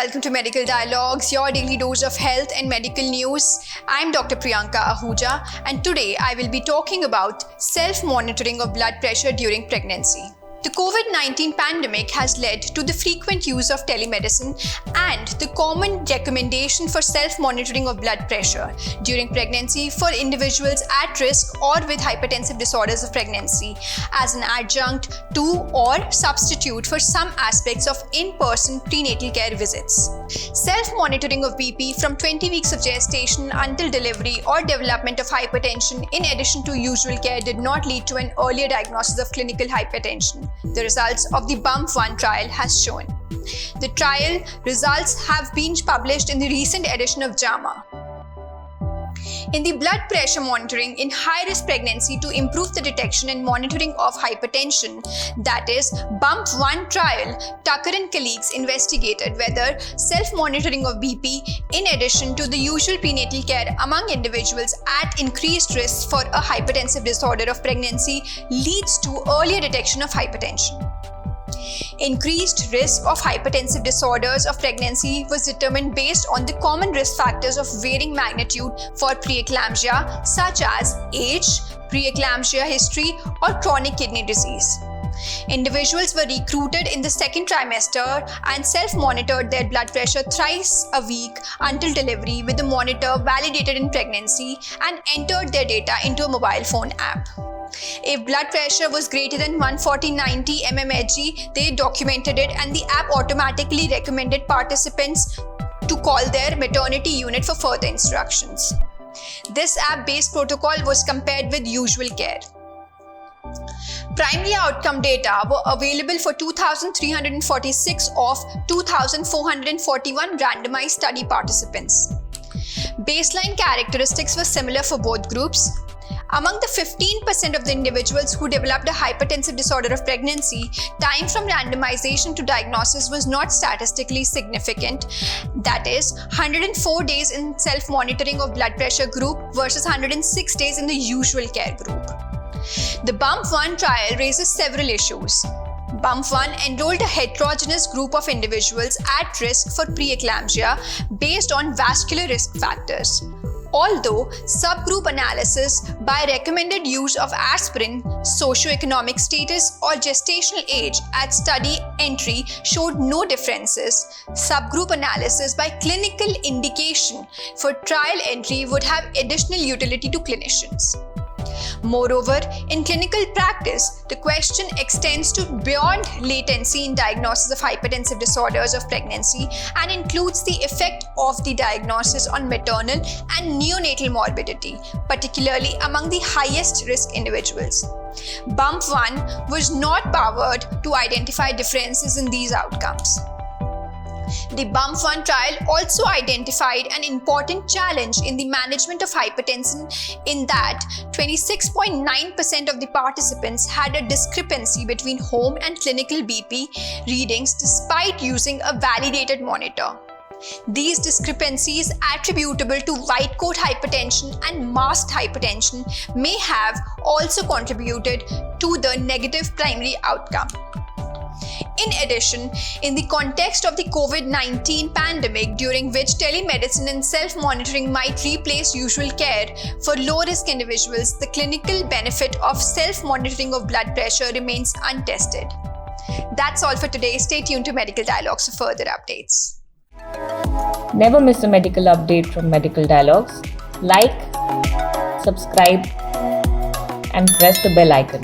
welcome to Medical Dialogues, your daily dose of health and medical news. I'm Dr. Priyanka Ahuja, and today I will be talking about self-monitoring of blood pressure during pregnancy. The COVID-19 pandemic has led to the frequent use of telemedicine and the common recommendation for self-monitoring of blood pressure during pregnancy for individuals at risk or with hypertensive disorders of pregnancy as an adjunct to or substitute for some aspects of in-person prenatal care visits. Self-monitoring of BP from 20 weeks of gestation until delivery or development of hypertension in addition to usual care did not lead to an earlier diagnosis of clinical hypertension. The results of the BUMP-1 trial has shown. The trial results have been published in the recent edition of JAMA. In the blood pressure monitoring in high-risk pregnancy to improve the detection and monitoring of hypertension, that is BUMP-1 trial, Tucker and colleagues investigated whether self-monitoring of BP in addition to the usual prenatal care among individuals at increased risk for a hypertensive disorder of pregnancy leads to earlier detection of hypertension. Increased risk of hypertensive disorders of pregnancy was determined based on the common risk factors of varying magnitude for preeclampsia, such as age, preeclampsia history, or chronic kidney disease. Individuals were recruited in the second trimester and self-monitored their blood pressure thrice a week until delivery with the monitor validated in pregnancy and entered their data into a mobile phone app. If blood pressure was greater than 140/90 mmHg, they documented it and the app automatically recommended participants to call their maternity unit for further instructions. This app-based protocol was compared with usual care. Primary outcome data were available for 2,346 of 2,441 randomized study participants. Baseline characteristics were similar for both groups. Among the 15% of the individuals who developed a hypertensive disorder of pregnancy, time from randomization to diagnosis was not statistically significant. That is, 104 days in self-monitoring of blood pressure group versus 106 days in the usual care group. The BUMP-1 trial raises several issues. BUMP-1 enrolled a heterogeneous group of individuals at risk for preeclampsia based on vascular risk factors. Although subgroup analysis by recommended use of aspirin, socioeconomic status, or gestational age at study entry showed no differences, subgroup analysis by clinical indication for trial entry would have additional utility to clinicians. Moreover, in clinical practice, the question extends to beyond latency in diagnosis of hypertensive disorders of pregnancy and includes the effect of the diagnosis on maternal and neonatal morbidity, particularly among the highest risk individuals. BUMP-1 was not powered to identify differences in these outcomes. The BUMP-1 trial also identified an important challenge in the management of hypertension in that 26.9% of the participants had a discrepancy between home and clinical BP readings despite using a validated monitor. These discrepancies attributable to white coat hypertension and masked hypertension may have also contributed to the negative primary outcome. In addition, in the context of the COVID-19 pandemic, during which telemedicine and self-monitoring might replace usual care for low-risk individuals, the clinical benefit of self-monitoring of blood pressure remains untested. That's all for today. Stay tuned to Medical Dialogues for further updates. Never miss a medical update from Medical Dialogues. Like, subscribe, and press the bell icon.